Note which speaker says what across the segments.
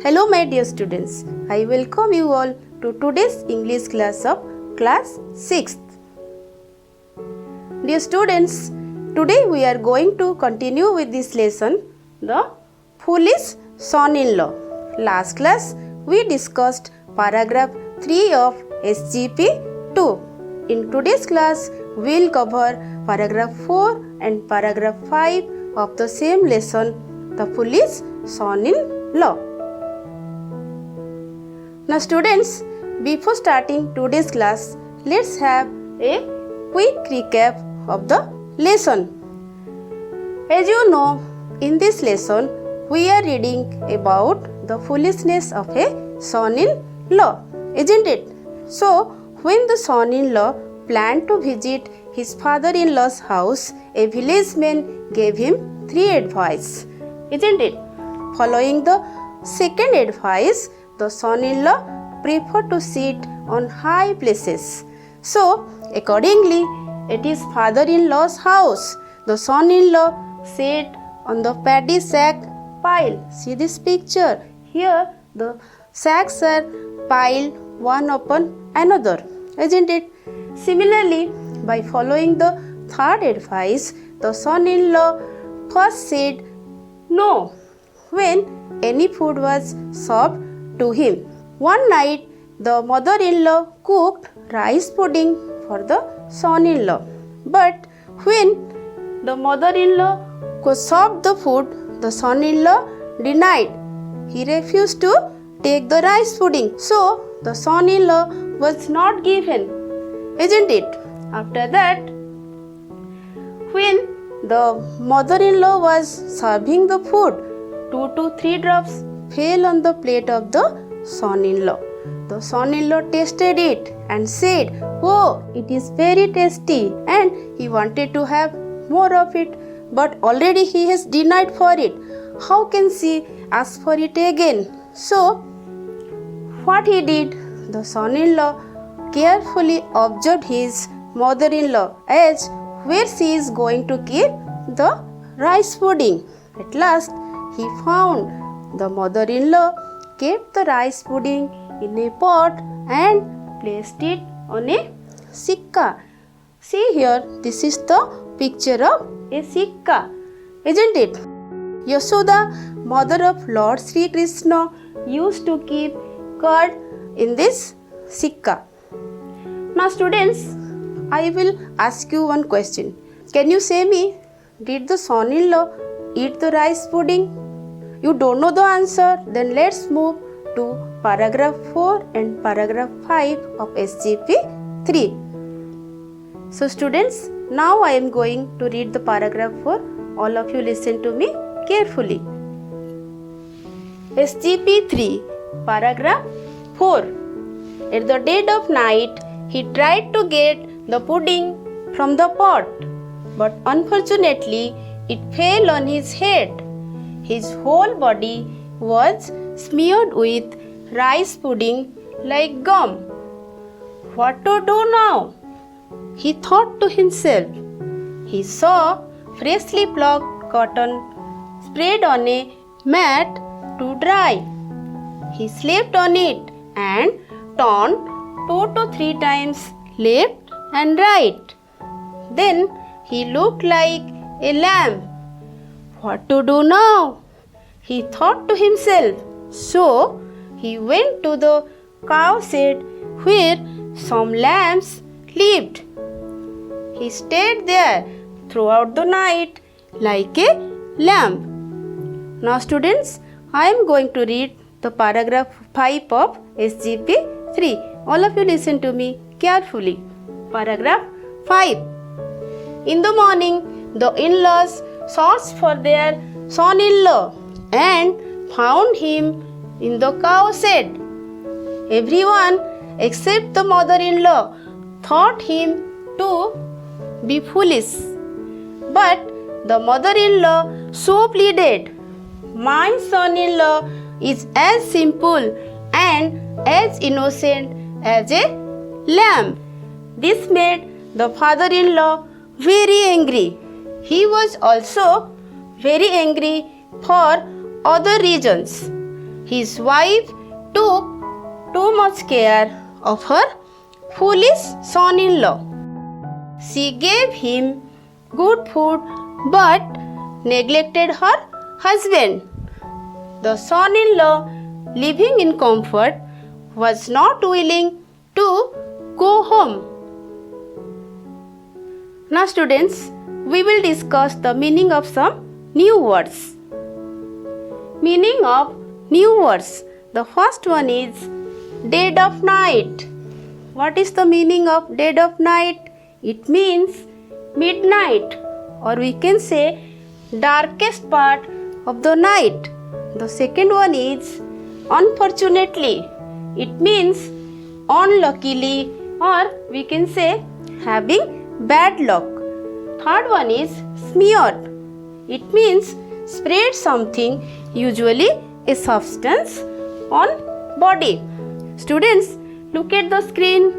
Speaker 1: Hello my dear students, I welcome you all to today's English class of class 6th. Dear students, today we are going to continue with this lesson, the foolish son-in-law. Last class we discussed paragraph 3 of SGP 2. In today's class we will cover paragraph 4 and paragraph 5 of the same lesson, the foolish son-in-law. Now students, before starting today's class, let's have a quick recap of the lesson. As you know, in this lesson, we are reading about the foolishness of a son-in-law, isn't it? So, when the son-in-law planned to visit his father-in-law's house, a village man gave him 3 advice, isn't it? Following the second advice, the son-in-law preferred to sit on high places. So, accordingly, at his father-in-law's house, the son-in-law sat on the paddy sack pile. See this picture. Here, the sacks are piled one upon another, isn't it? Similarly, by following the third advice, the son-in-law first said no when any food was served to him. One night, the mother-in-law cooked rice pudding for the son-in-law. But when the mother-in-law served the food, the son-in-law denied. He refused to take the rice pudding. So, the son-in-law was not given, isn't it? After that, when the mother-in-law was serving the food, 2 to 3 drops fell on the plate of the son-in-law. The son-in-law tasted it and said, "Oh, it is very tasty," and he wanted to have more of it, but already he has denied for it. How can she ask for it again? So, what he did, the son-in-law carefully observed his mother-in-law as where she is going to keep the rice pudding. At last, he found the mother-in-law kept the rice pudding in a pot and placed it on a sikka. See here, this is the picture of a sikka, isn't it? Yashoda, mother of Lord Sri Krishna, used to keep curd in this sikka. Now students, I will ask you one question. Can you say me, did the son-in-law eat the rice pudding? You don't know the answer? Then let's move to paragraph 4 and paragraph 5 of SGP 3. So students, now I am going to read the paragraph 4. All of you listen to me carefully. SGP 3, paragraph 4. At the dead of night, he tried to get the pudding from the pot, but unfortunately, it fell on his head. His whole body was smeared with rice pudding like gum. What to do now? He thought to himself. He saw freshly plucked cotton spread on a mat to dry. He slept on it and turned 2 to 3 times left and right. Then he looked like a lamb. What to do now? He thought to himself. So he went to the cow shed where some lambs lived. He stayed there throughout the night like a lamb. Now students, I am going to read the paragraph 5 of SGP 3. All of you listen to me carefully. Paragraph 5. In the morning, the in-laws searched for their son-in-law and found him in the cow shed. Everyone except the mother-in-law thought him to be foolish. But the mother-in-law so pleaded, "My son-in-law is as simple and as innocent as a lamb." This made the father-in-law very angry. He was also very angry for other reasons. his wife took too much care of her foolish son-in-law. She gave him good food but neglected her husband. The son-in-law, living in comfort, was not willing to go home. Now students, we will discuss the meaning of some new words. Meaning of new words. The first one is dead of night. What is the meaning of dead of night? It means midnight, or we can say darkest part of the night. The second one is unfortunately. It means unluckily, or we can say having bad luck. Third one is smeared. It means spread something, usually a substance, on body. Students, look at the screen.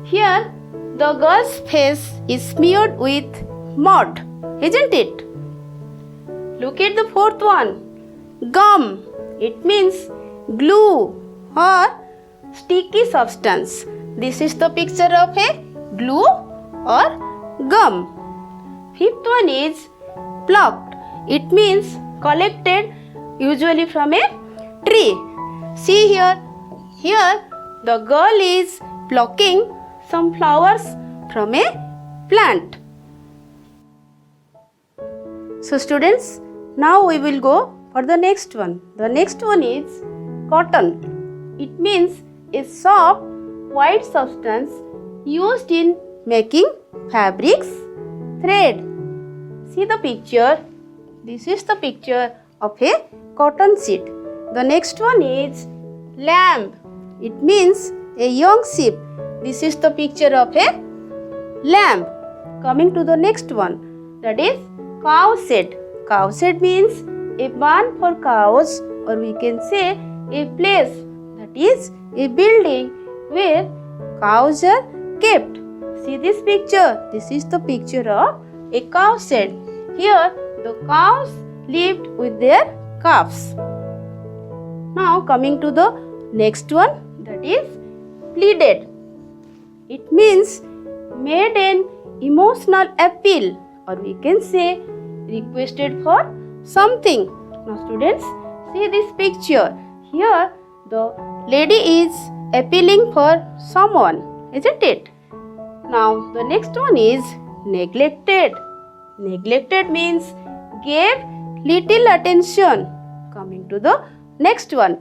Speaker 1: Here the girl's face is smeared with mud, isn't it? Look at the fourth one. Gum. It means glue or sticky substance. This is the picture of a glue or gum. Fifth one is plucked. It means collected, usually from a tree. See here. Here the girl is plucking some flowers from a plant. So students, now we will go for the next one. The next one is cotton. It means a soft white substance used in making fabrics, thread. See the picture. This is the picture of a cotton seed. The next one is lamb. It means a young sheep. This is the picture of a lamb. Coming to the next one, that is cow shed. Cow shed means a barn for cows, or we can say a place, that is a building where cows are kept. See this picture. This is the picture of a cow shed. Here the cows lived with their calves. Now coming to the next one, that is pleaded. It means made an emotional appeal, or we can say requested for something. Now students, see this picture. Here the lady is appealing for someone, isn't it? Now the next one is neglected. Neglected means gave little attention. Coming to the next one.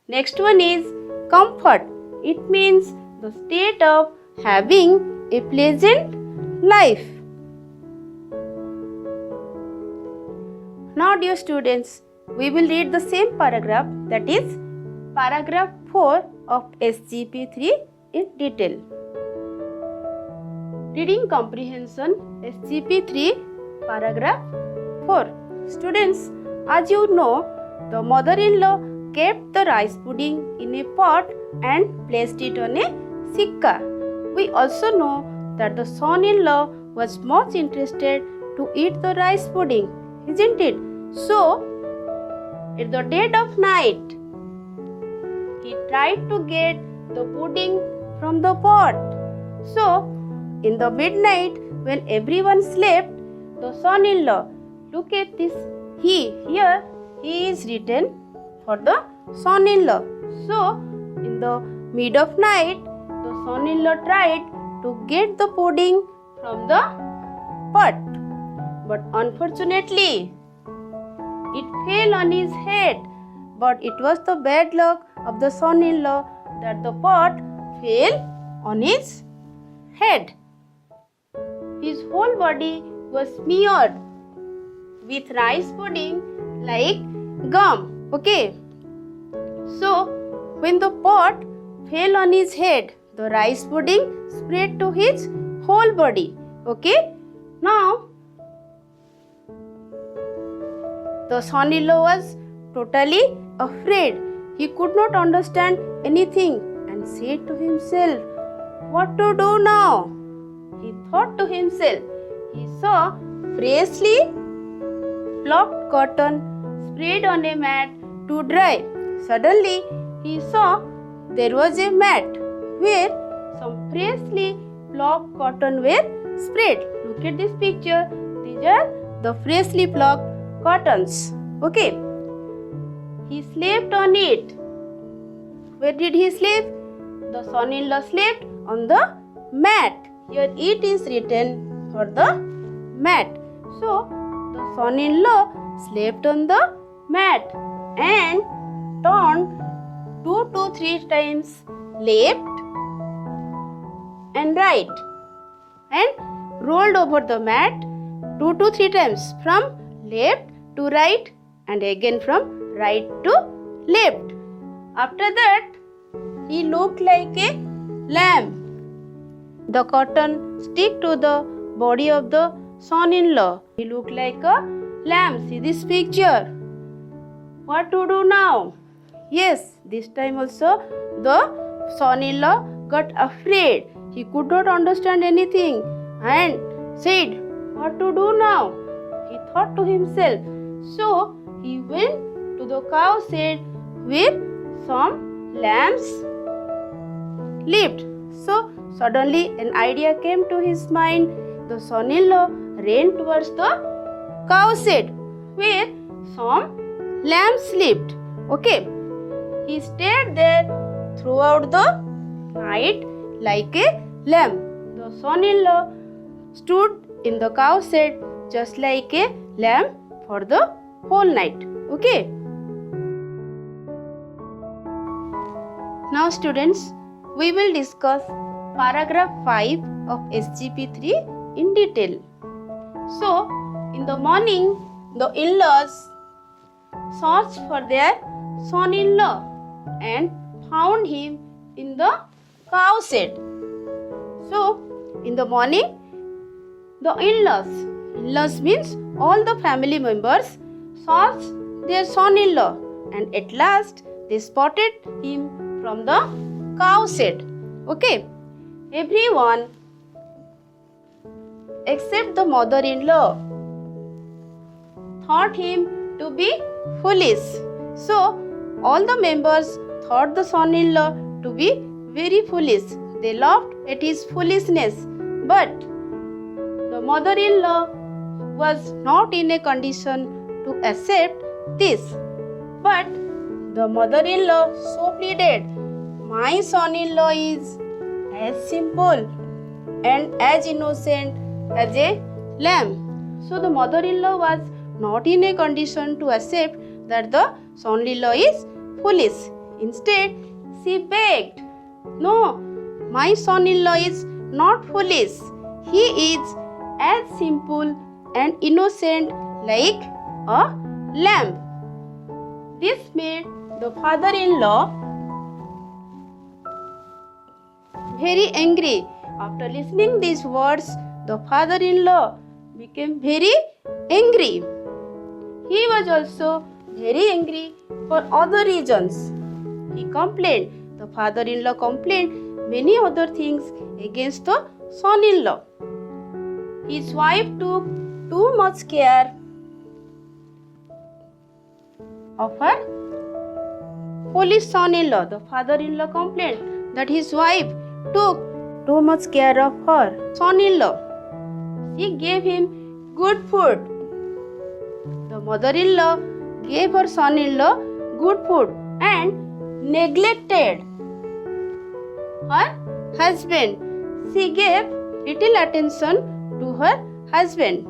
Speaker 1: Next one is comfort. It means the state of having a pleasant life. Now dear students, we will read the same paragraph, that is paragraph 4 of SGP3 in detail. Reading comprehension SGP3 paragraph 4. Students, as you know, the mother-in-law kept the rice pudding in a pot and placed it on a sikka. We also know that the son-in-law was much interested to eat the rice pudding, isn't it? So, at the dead of night, he tried to get the pudding from the pot. So, in the midnight when everyone slept, the son-in-law, look at this, here he is written for the son-in-law. So, in the mid of night, the son-in-law tried to get the pudding from the pot. But unfortunately, it fell on his head. But it was the bad luck of the son-in-law that the pot fell on his head. His whole body was smeared with rice pudding like gum. Okay. So, when the pot fell on his head, the rice pudding spread to his whole body. Okay. Now, the son-in-law was totally afraid. He could not understand anything and said to himself, "What to do now?" He thought to himself. He saw freshly plucked cotton spread on a mat to dry. Suddenly he saw there was a mat where some freshly plucked cotton were spread. Look at this picture. These are the freshly plucked cottons. Okay. He slept on it. Where did he sleep? The son-in-law slept on the mat. Here it is written for the mat. So the son-in-law slept on the mat and turned 2 to 3 times left and right and rolled over the mat 2 to 3 times from left to right and again from right to left. After that, he looked like a lamb. The cotton stick to the body of the son-in-law. He looked like a lamb. See this picture. What to do now? Yes, this time also the son-in-law got afraid. He could not understand anything and said, what to do now? He thought to himself. So he went to the cow shed where some lambs lived. So suddenly an idea came to his mind. The son-in-law ran towards the cow shed where some lambs lived. Okay. He stayed there throughout the night like a lamb. The son-in-law stood in the cow shed just like a lamb for the whole night. Okay. Now students, we will discuss paragraph 5 of SGP3 in detail. So, in the morning, the in-laws searched for their son-in-law and found him in the cow shed. So, in the morning, the in-laws means all the family members searched their son-in-law and at last they spotted him from the cow shed. Okay, everyone except the mother-in-law thought him to be foolish. So, all the members thought the son-in-law to be very foolish. They laughed at his foolishness. But the mother-in-law was not in a condition to accept this. But the mother-in-law so pleaded, my son-in-law is as simple and as innocent as a lamb. So the mother-in-law was not in a condition to accept that the son-in-law is foolish. Instead, she begged, no, my son-in-law is not foolish. He is as simple and innocent like a lamb. This made the father-in-law very angry. After listening these words, the father-in-law became very angry. He was also very angry for other reasons. He complained. The father-in-law complained many other things against the son-in-law. His wife took too much care of her foolish son-in-law. The father-in-law complained that his wife took too much care of her son-in-law. She gave him good food. The mother-in-law gave her son-in-law good food and neglected her husband. She gave little attention to her husband.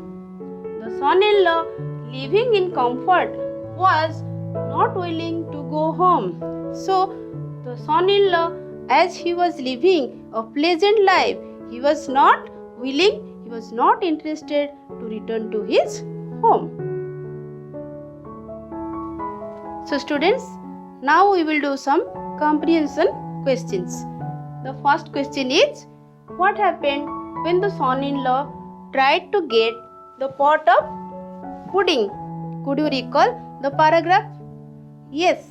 Speaker 1: The son-in-law, living in comfort, was not willing to go home. So, the son-in-law, as he was living a pleasant life, he was not willing, he was not interested to return to his home. So, students, now we will do some comprehension questions. The first question is, what happened when the son-in-law tried to get the pot of pudding? Could you recall the paragraph? Yes.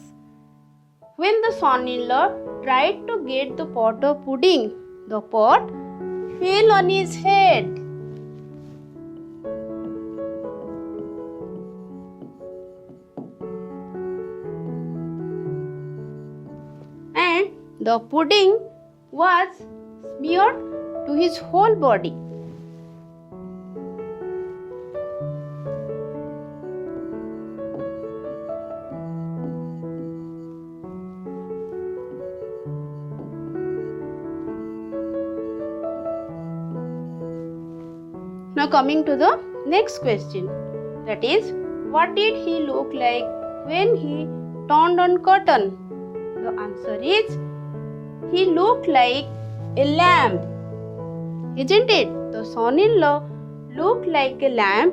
Speaker 1: When the son-in-law tried to get the pot of pudding, the pot fell on his head. the pudding was smeared to his whole body. Now coming to the next question, that is, what did he look like when he turned on curtain? The answer is, he looked like a lamb. Isn't it? The son-in-law looked like a lamb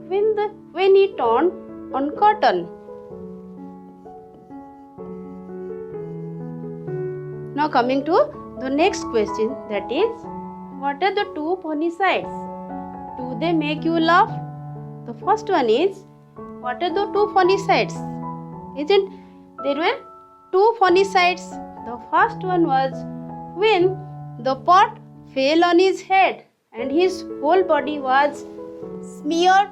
Speaker 1: when he turned on curtain. Now coming to the next question, that is, what are the two funny sides? Do they make you laugh? The first one is, what are the two funny sides? Isn't there were two funny sides? The first one was when the pot fell on his head and his whole body was smeared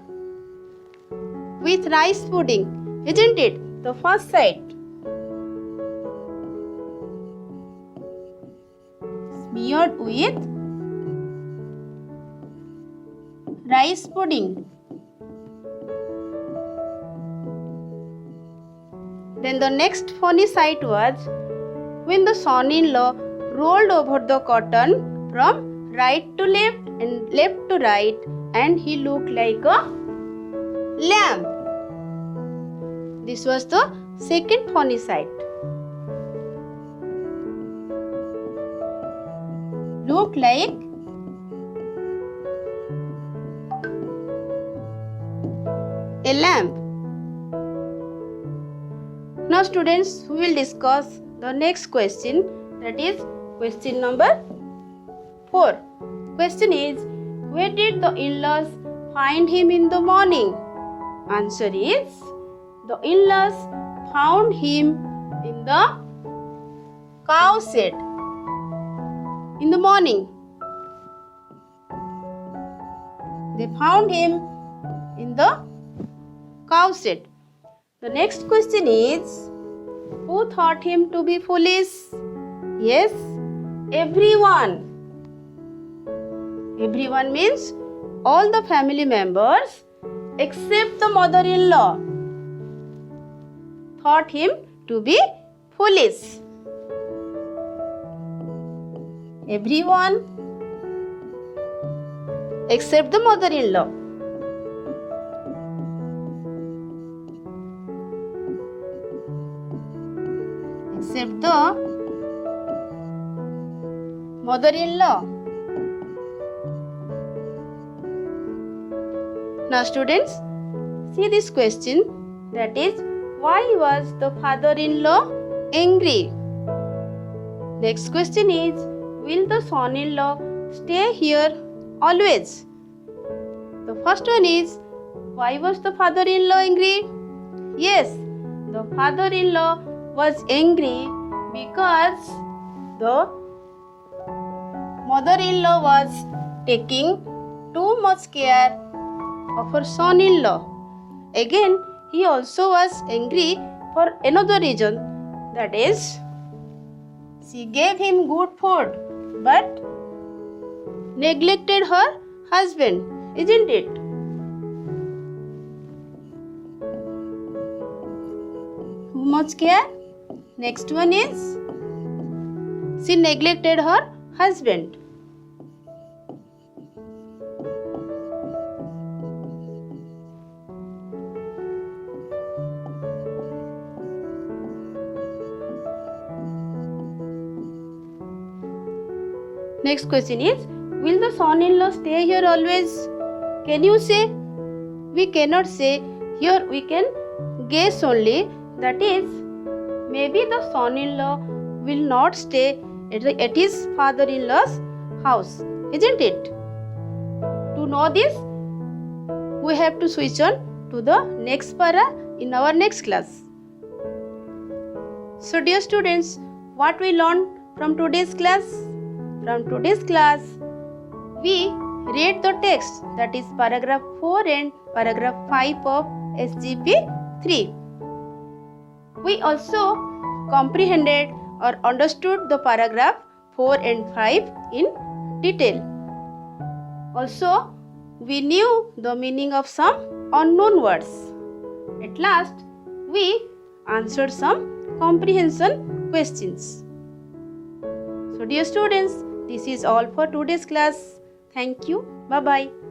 Speaker 1: with rice pudding. Isn't it? The first side. Smeared with rice pudding. Then the next funny sight was when the son-in-law rolled over the curtain from right to left and left to right, and he looked like a lamb. This was the second funny sight. Looked like a lamb. Now students, we will discuss the next question, that is question number 4. Question is, where did the in-laws find him in the morning? Answer is, the in-laws found him in the cow shed in the morning. They found him in the cow shed. The next question is, who thought him to be foolish? Yes, everyone. Everyone means all the family members except the mother-in-law thought him to be foolish. Everyone except the mother-in-law. Except the mother-in-law. Now students, see this question, that is, why was the father-in-law angry? Next question is, will the son-in-law stay here always? The first one is, why was the father-in-law angry? Yes, the father-in-law was angry because the mother-in-law was taking too much care of her son-in-law. Again, he also was angry for another reason, that is, she gave him good food but neglected her husband, isn't it? Too much care. Next one is, she neglected her husband. Next question is, will the son-in-law stay here always? Can you say? We cannot say. Here we can guess only, that is, maybe the son-in-law will not stay at his father-in-law's house, isn't it? To know this, we have to switch on to the next para in our next class. So dear students, what we learned from today's class? From today's class, we read the text, that is paragraph 4 and paragraph 5 of SGP 3. We also comprehended or understood the paragraph 4 and 5 in detail. Also, we knew the meaning of some unknown words. At last, we answered some comprehension questions. So dear students, this is all for today's class. Thank you. Bye-bye.